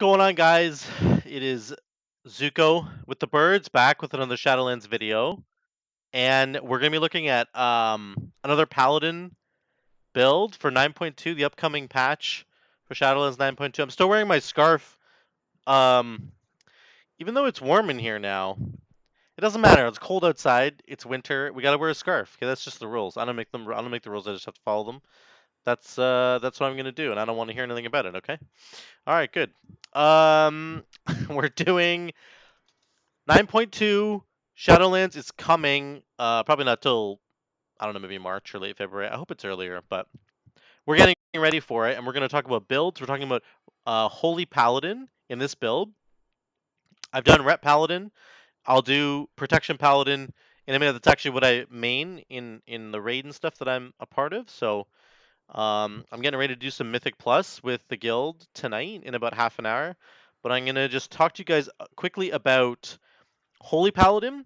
going on, guys? It is Zuco with the birds back with another Shadowlands video, and we're gonna be looking at another Paladin build for 9.2, the upcoming patch for Shadowlands 9.2. I'm still wearing my scarf, um, even though it's warm in here now. It doesn't matter. It's cold outside. It's winter. We gotta wear a scarf. Okay, that's just the rules. I don't make them. I don't make the rules. I just have to follow them. That's what I'm gonna do, and I don't want to hear anything about it. Okay. All right. Good. We're doing 9.2 Shadowlands is coming. Probably not till I don't know, maybe March or late February. I hope it's earlier, but we're getting ready for it, and we're going to talk about builds. We're talking about Holy Paladin in this build. I've done Rep Paladin. I'll do Protection Paladin in a minute. That's actually what I main in the raid and stuff that I'm a part of. So I'm getting ready to do some Mythic Plus with the guild tonight in about half an hour. But I'm going to just talk to you guys quickly about Holy Paladin.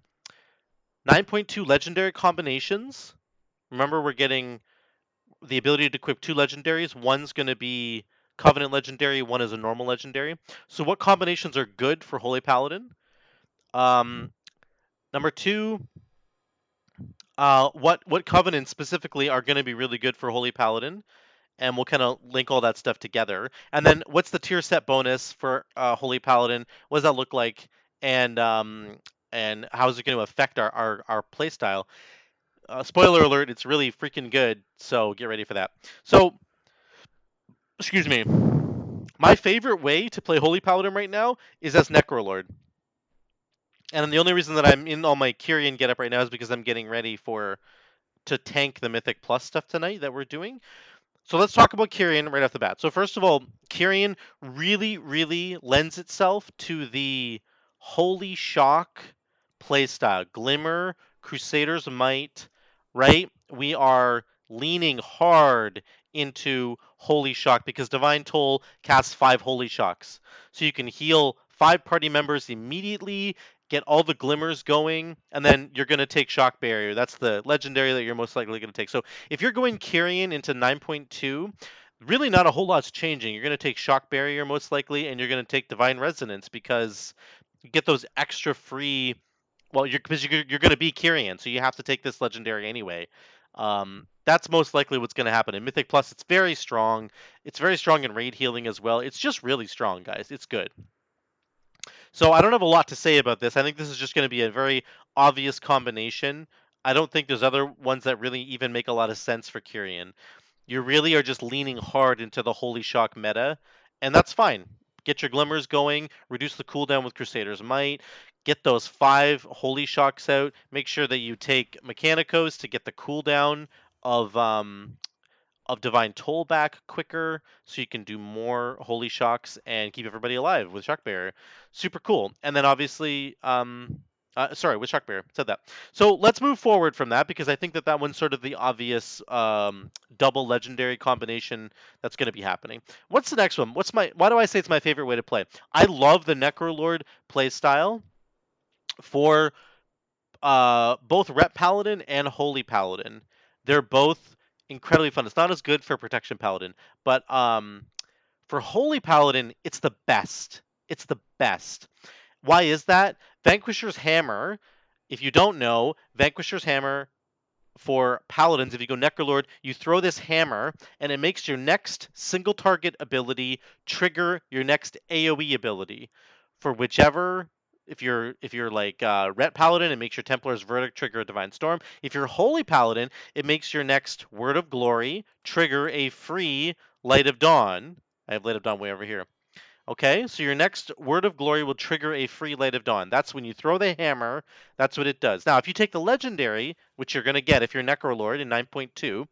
9.2 legendary combinations. Remember, we're getting the ability to equip two legendaries. One's going to be Covenant Legendary, one is a normal legendary. So, what combinations are good for Holy Paladin? Um, Number two, what covenants specifically are going to be really good for Holy Paladin? And we'll kind of link all that stuff together. And then, what's the tier set bonus for Holy Paladin? What does that look like? And how is it going to affect our playstyle? Spoiler alert, it's really freaking good, so get ready for that. So, excuse me. My favorite way to play Holy Paladin right now is as Necrolord. And the only reason that I'm in all my Kyrian getup right now is because I'm getting ready to tank the Mythic Plus stuff tonight that we're doing. So let's talk about Kyrian right off the bat. So first of all, Kyrian really lends itself to the Holy Shock playstyle. Glimmer, Crusader's Might, right? We are leaning hard into Holy Shock because Divine Toll casts 5 Holy Shocks. So you can heal 5 party members immediately, get all the glimmers going, and then you're going to take Shock Barrier. That's the legendary that you're most likely going to take. So if you're going Kyrian into 9.2, really not a whole lot's changing. You're going to take Shock Barrier most likely, and you're going to take Divine Resonance because you get those extra free. Well, because you're going to be Kyrian, so you have to take this legendary anyway. That's most likely what's going to happen in Mythic Plus. It's very strong. It's very strong in raid healing as well. It's just really strong, guys. It's good. So I don't have a lot to say about this. I think this is just going to be a very obvious combination. I don't think there's other ones that really even make a lot of sense for Kyrian. You really are just leaning hard into the Holy Shock meta, and that's fine. Get your glimmers going, reduce the cooldown with Crusader's Might, get those 5 Holy Shocks out, make sure that you take Mechanicos to get the cooldown of Divine Toll back quicker so you can do more Holy Shocks and keep everybody alive with Shock Bearer. Super cool. And then obviously, with Shock Bearer, said that. So let's move forward from that because I think that one's sort of the obvious double legendary combination that's going to be happening. What's the next one? Why do I say it's my favorite way to play? I love the Necrolord playstyle for both Rep Paladin and Holy Paladin. They're both incredibly fun. It's not as good for Protection Paladin, but for Holy Paladin, it's the best. It's the best. Why is that? Vanquisher's Hammer. If you don't know, Vanquisher's Hammer for Paladins, if you go Necrolord, you throw this hammer, and it makes your next single target ability trigger your next AoE ability for whichever. If you're like Ret Paladin, it makes your Templar's Verdict trigger a Divine Storm. If you're Holy Paladin, it makes your next Word of Glory trigger a free Light of Dawn. I have Light of Dawn way over here. Okay, so your next Word of Glory will trigger a free Light of Dawn. That's when you throw the hammer, that's what it does. Now, if you take the Legendary, which you're going to get if you're Necrolord in 9.2,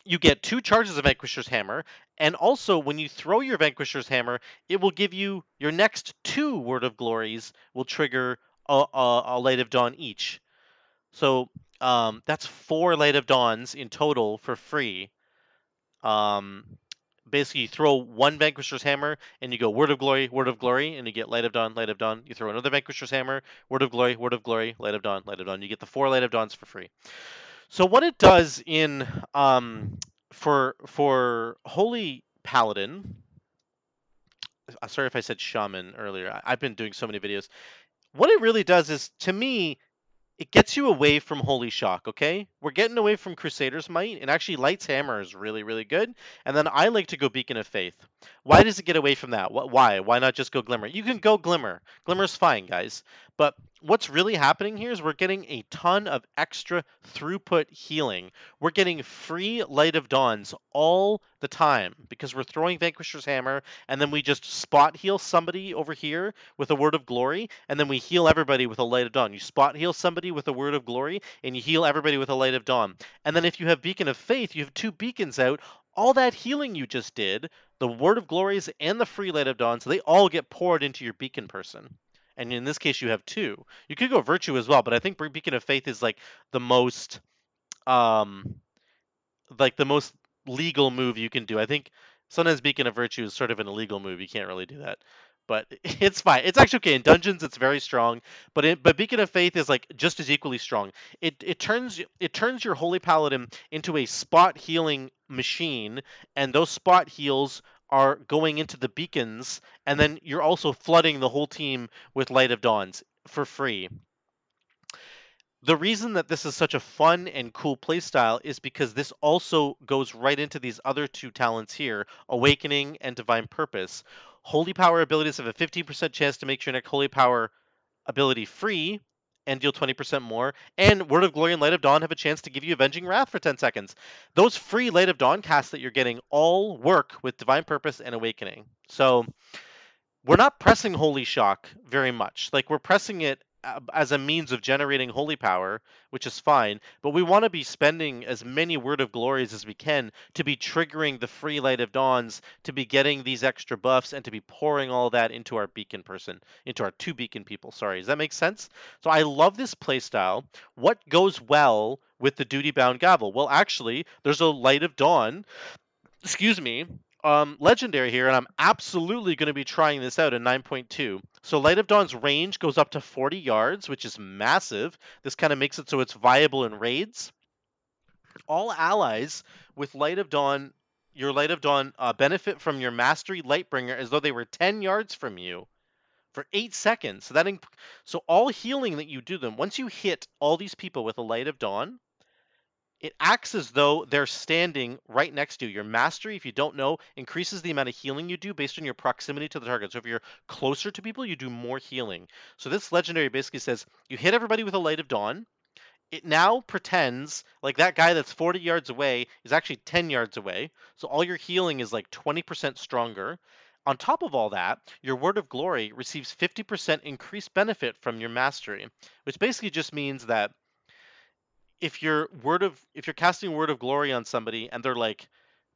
you get 2 charges of Vanquisher's Hammer, and also when you throw your Vanquisher's Hammer, it will give you your next 2 Word of Glories will trigger a Light of Dawn each. So that's 4 Light of Dawns in total for free. Basically, you throw one Vanquisher's Hammer, and you go Word of Glory, and you get Light of Dawn, Light of Dawn. You throw another Vanquisher's Hammer, Word of Glory, Light of Dawn, Light of Dawn. You get the 4 Light of Dawns for free. So what it does in for Holy Paladin sorry if I said shaman earlier. I've been doing so many videos. What it really does is, to me, it gets you away from Holy Shock, okay? We're getting away from Crusader's Might, and actually Light's Hammer is really, really good. And then I like to go Beacon of Faith. Why does it get away from that? Why? Why not just go Glimmer? You can go Glimmer. Glimmer's fine, guys. But what's really happening here is we're getting a ton of extra throughput healing. We're getting free Light of Dawns all the time because we're throwing Vanquisher's Hammer, and then we just spot heal somebody over here with a Word of Glory, and then we heal everybody with a Light of Dawn. You spot heal somebody with a Word of Glory, and you heal everybody with a Light of Dawn. And then if you have Beacon of Faith, you have 2 beacons out. All that healing you just did, the Word of Glories and the free Light of Dawn, so they all get poured into your beacon person. And in this case, you have 2. You could go Virtue as well, but I think Beacon of Faith is like the most um the most legal move you can do. I think sometimes Beacon of Virtue is sort of an illegal move. You can't really do that. But it's fine. It's actually okay. In dungeons, it's very strong. But Beacon of Faith is like just as equally strong. It turns your Holy Paladin into a spot healing machine, and those spot heals are going into the beacons, and then you're also flooding the whole team with Light of Dawns for free. The reason that this is such a fun and cool playstyle is because this also goes right into these other 2 talents here, Awakening and Divine Purpose. Holy Power abilities have a 15% chance to make your next Holy Power ability free and deal 20% more, and Word of Glory and Light of Dawn have a chance to give you Avenging Wrath for 10 seconds. Those free Light of Dawn casts that you're getting all work with Divine Purpose and Awakening. So we're not pressing Holy Shock very much. Like, we're pressing it as a means of generating holy power, which is fine, but we want to be spending as many Word of Glories as we can to be triggering the free Light of Dawns, to be getting these extra buffs, and to be pouring all that into our beacon person, into our 2 beacon people. Sorry, does that make sense? So I love this playstyle. What goes well with the Duty Bound Gavel? Well, actually, there's a Light of Dawn, excuse me, legendary here, and I'm absolutely going to be trying this out in 9.2. So Light of Dawn's range goes up to 40 yards, which is massive. This kind of makes it so it's viable in raids. All allies with Light of Dawn, your Light of Dawn, benefit from your Mastery Lightbringer as though they were 10 yards from you for 8 seconds. So all healing that you do them, once you hit all these people with a Light of Dawn, it acts as though they're standing right next to you. Your mastery, if you don't know, increases the amount of healing you do based on your proximity to the target. So if you're closer to people, you do more healing. So this legendary basically says you hit everybody with a Light of Dawn. It now pretends like that guy that's 40 yards away is actually 10 yards away. So all your healing is like 20% stronger. On top of all that, your Word of Glory receives 50% increased benefit from your mastery, which basically just means that if you're casting Word of Glory on somebody and they're like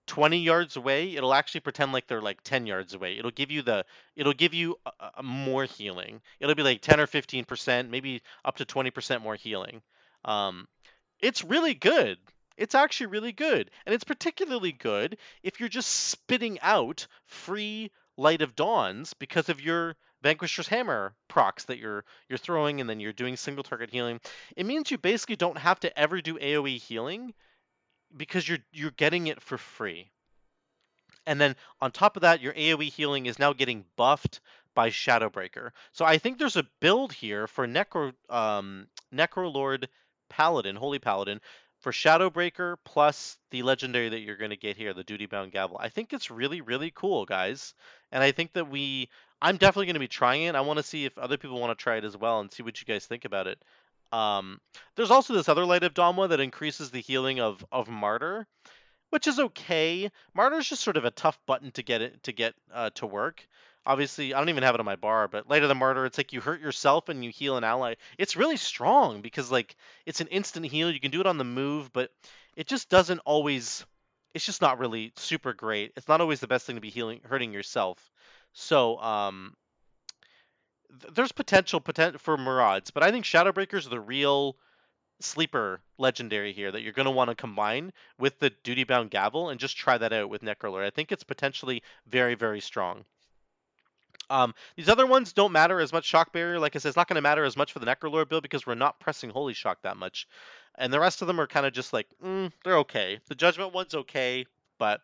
20 yards away, it'll actually pretend like they're like 10 yards away. It'll give you more healing. It'll be like 10 or 15%, maybe up to 20% more healing. Um, it's really good. It's actually really good. And it's particularly good if you're just spitting out free Light of Dawns because of your Vanquisher's Hammer procs that you're throwing, and then you're doing single target healing. It means you basically don't have to ever do AoE healing because you're getting it for free. And then on top of that, your AoE healing is now getting buffed by Shadowbreaker. So I think there's a build here for Necrolord Paladin, Holy Paladin, for Shadowbreaker plus the legendary that you're going to get here, the Duty Bound Gavel. I think it's really, really cool, guys. And I think that I'm definitely going to be trying it. I want to see if other people want to try it as well and see what you guys think about it. Um, there's also this other Light of Dawn that increases the healing of Martyr, which is okay. Martyr's just sort of a tough button to get to work. Obviously, I don't even have it on my bar, but Light of the Martyr, it's like you hurt yourself and you heal an ally. It's really strong because like it's an instant heal. You can do it on the move, but it just doesn't always. It's just not really super great. It's not always the best thing to be hurting yourself. So there's potential for Maraud's, but I think Shadowbreaker's the real sleeper legendary here that you're going to want to combine with the Duty Bound Gavel and just try that out with Necrolord. I think it's potentially very, very strong. These other ones don't matter as much. Shock Barrier, like I said, it's not going to matter as much for the Necrolord build because we're not pressing Holy Shock that much. And the rest of them are kind of just like, they're okay. The Judgment one's okay, but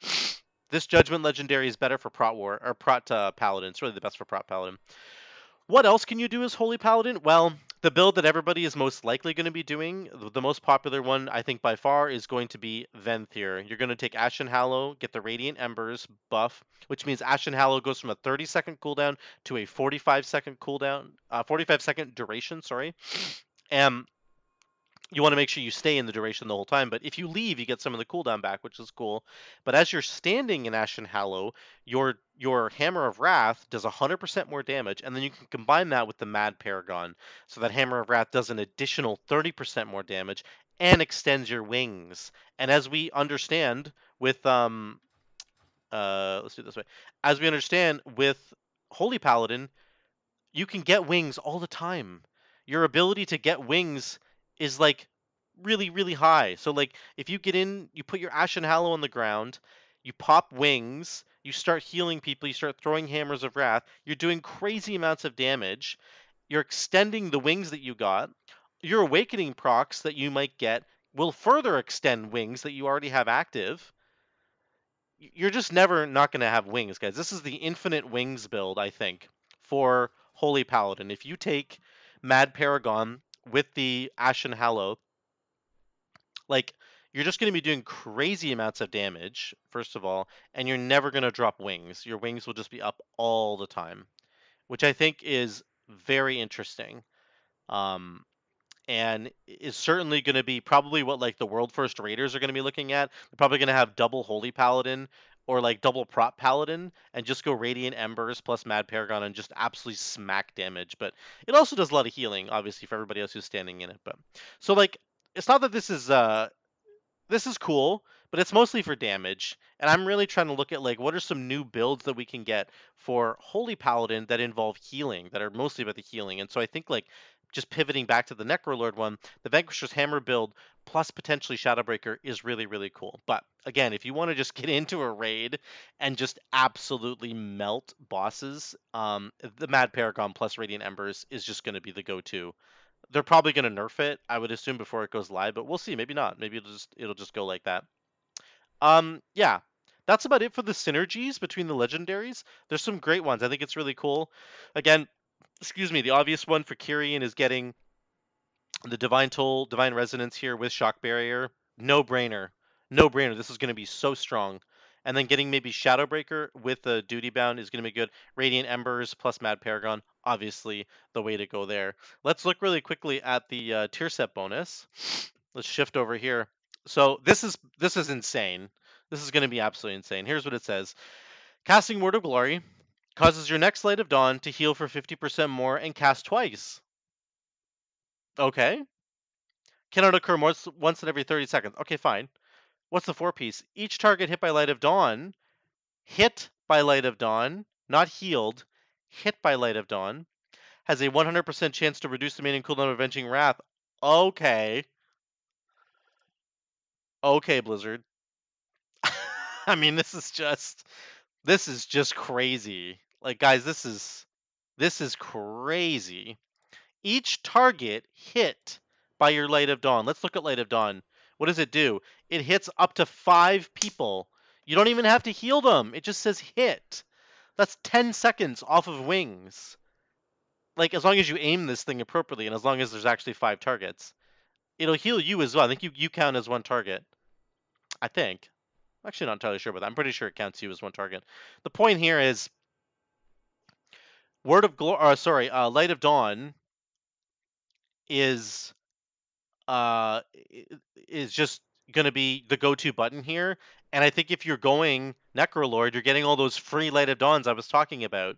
This Judgment Legendary is better for Prot War or Prot Paladin. It's really the best for Prot Paladin. What else can you do as Holy Paladin? Well, the build that everybody is most likely going to be doing, the most popular one, I think by far, is going to be Venthyr. You're going to take Ashen Hallow, get the Radiant Embers buff, which means Ashen Hallow goes from a 30-second cooldown to a 45-second cooldown, 45-second duration, sorry. And you want to make sure you stay in the duration the whole time, but if you leave, you get some of the cooldown back, which is cool. But as you're standing in Ashen Hallow, your Hammer of Wrath does 100% more damage, and then you can combine that with the Mad Paragon, so that Hammer of Wrath does an additional 30% more damage and extends your wings. And as we understand with let's do it this way. As we understand with Holy Paladin, you can get wings all the time. Your ability to get wings is like really, really high. So like if you get in, you put your Ashen Hallow on the ground, you pop wings, you start healing people, you start throwing hammers of wrath, you're doing crazy amounts of damage. You're extending the wings that you got. Your awakening procs that you might get will further extend wings that you already have active. You're just never not going to have wings, guys. This is the infinite wings build, I think, for Holy Paladin. If you take Mad Paragon with the Ashen Hallow, like you're just going to be doing crazy amounts of damage, first of all, and you're never going to drop wings. Your wings will just be up all the time, which I think is very interesting. Um, and is certainly going to be probably what like the world first raiders are going to be looking at. They're probably going to have double Holy Paladin or like double Prot Paladin and just go Radiant Embers plus Mad Paragon and just absolutely smack damage. But it also does a lot of healing, obviously, for everybody else who's standing in it. But so like it's not that this is cool, but it's mostly for damage. And I'm really trying to look at like what are some new builds that we can get for Holy Paladin that involve healing, that are mostly about the healing. And so I think like just pivoting back to the Necrolord one, the Vanquisher's Hammer build plus potentially Shadowbreaker is really, really cool. But again, if you want to just get into a raid and just absolutely melt bosses, the Mad Paragon plus Radiant Embers is just going to be the go-to. They're probably going to nerf it, I would assume, before it goes live, but we'll see. Maybe not. Maybe it'll just go like that. Yeah, that's about it for the synergies between the legendaries. There's some great ones. I think it's really cool. Again, excuse me, the obvious one for Kyrian is getting the Divine Toll, Divine Resonance here with Shock Barrier. No brainer. No brainer. This is going to be so strong. And then getting maybe Shadowbreaker with the Duty Bound is going to be good. Radiant Embers plus Mad Paragon, obviously the way to go there. Let's look really quickly at the tier set bonus. Let's shift over here. So this is insane. This is going to be absolutely insane. Here's what it says. Casting Word of Glory causes your next Light of Dawn to heal for 50% more and cast twice. Okay. Cannot occur once in every 30 seconds. Okay, fine. What's the four piece? Each target hit by Light of Dawn, not healed, hit by Light of Dawn, has a 100% chance to reduce the remaining cooldown of Avenging Wrath. Okay. Okay, Blizzard. I mean, this is just crazy. Like, guys, this is crazy. Each target hit by your Light of Dawn. Let's look at Light of Dawn. What does it do? It hits up to 5 people. You don't even have to heal them. It just says hit. That's 10 seconds off of wings. Like, as long as you aim this thing appropriately and as long as there's actually 5 targets. It'll heal you as well. I think you count as one target. I think. I'm actually not entirely sure about that. I'm pretty sure it counts you as one target. The point here is Light of Dawn is uh is just gonna be the go-to button here. And I think if you're going Necrolord, you're getting all those free Light of Dawns I was talking about.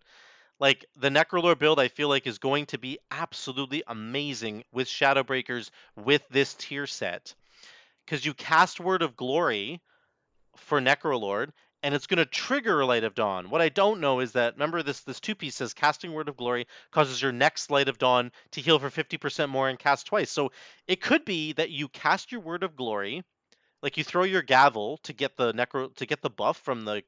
Like the Necrolord build, I feel like is going to be absolutely amazing with Shadowbreakers with this tier set. Because you cast Word of Glory for Necrolord, and it's going to trigger Light of Dawn. What I don't know is that, remember this two piece says casting Word of Glory causes your next Light of Dawn to heal for 50% more and cast twice. So it could be that you cast your Word of Glory, like you throw your gavel to get the buff from the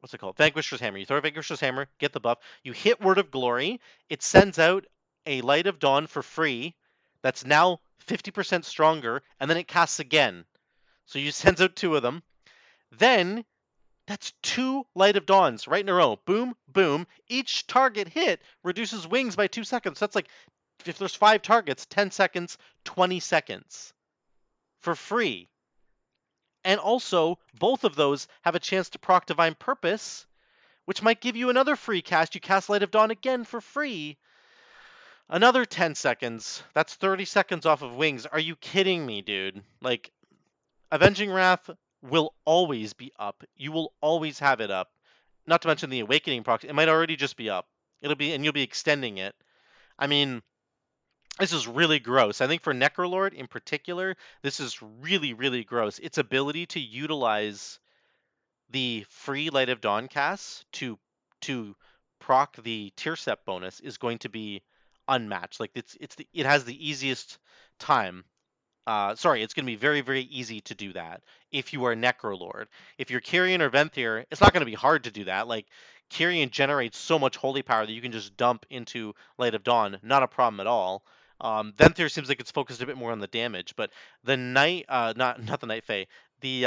what's it called? Vanquisher's Hammer. You throw a Vanquisher's Hammer, get the buff. You hit Word of Glory. It sends out a Light of Dawn for free that's now 50% stronger, and then it casts again. So you sends out 2 of them, Then that's 2 Light of Dawns right in a row. Boom, boom. Each target hit reduces wings by 2 seconds. That's like, if there's 5 targets, 10 seconds, 20 seconds for free. And also, both of those have a chance to proc Divine Purpose, which might give you another free cast. You cast Light of Dawn again for free. Another 10 seconds. That's 30 seconds off of wings. Are you kidding me, dude? Like, Avenging Wrath will always be up. You will always have it up. Not to mention the Awakening proc. It might already just be up. It'll be, and you'll be extending it. I mean, this is really gross. I think for Necrolord in particular, this is really, really gross. Its ability to utilize the free Light of Dawn casts to proc the tier step bonus is going to be unmatched. Like it has the easiest time. Sorry, it's going to be very, very easy to do that if you are Necrolord. If you're Kyrian or Venthyr, it's not going to be hard to do that. Like, Kyrian generates so much holy power that you can just dump into Light of Dawn. Not a problem at all. Venthyr seems like it's focused a bit more on the damage, but the Night, not the Night Fae, the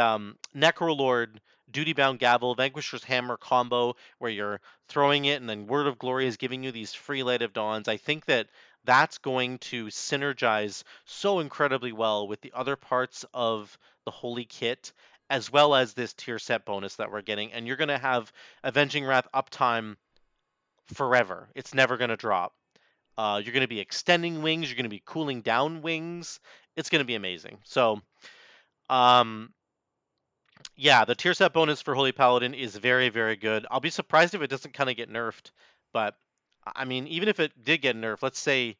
Necrolord Duty Bound Gavel, Vanquisher's Hammer combo, where you're throwing it and then Word of Glory is giving you these free Light of Dawns. I think that that's going to synergize so incredibly well with the other parts of the Holy Kit, as well as this tier set bonus that we're getting. And you're going to have Avenging Wrath uptime forever. It's never going to drop. You're going to be extending wings. You're going to be cooling down wings. It's going to be amazing. So, um, yeah, the tier set bonus for Holy Paladin is very, very good. I'll be surprised if it doesn't kind of get nerfed. But, I mean, even if it did get nerfed, let's say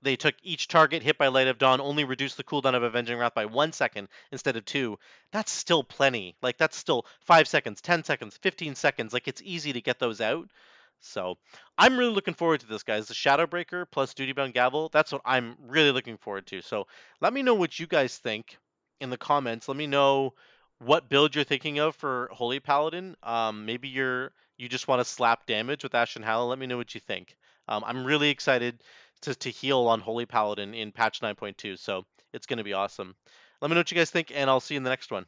they took each target hit by Light of Dawn, only reduced the cooldown of Avenging Wrath by 1 second instead of 2. That's still plenty. Like, that's still 5 seconds, 10 seconds, 15 seconds. Like, it's easy to get those out. So, I'm really looking forward to this, guys. The Shadowbreaker plus Duty Bound Gavel, that's what I'm really looking forward to. So, let me know what you guys think in the comments. Let me know what build you're thinking of for Holy Paladin. Maybe you just want to slap damage with Ashen Hallow. Let me know what you think. I'm really excited to heal on Holy Paladin in patch 9.2, so it's going to be awesome. Let me know what you guys think, and I'll see you in the next one.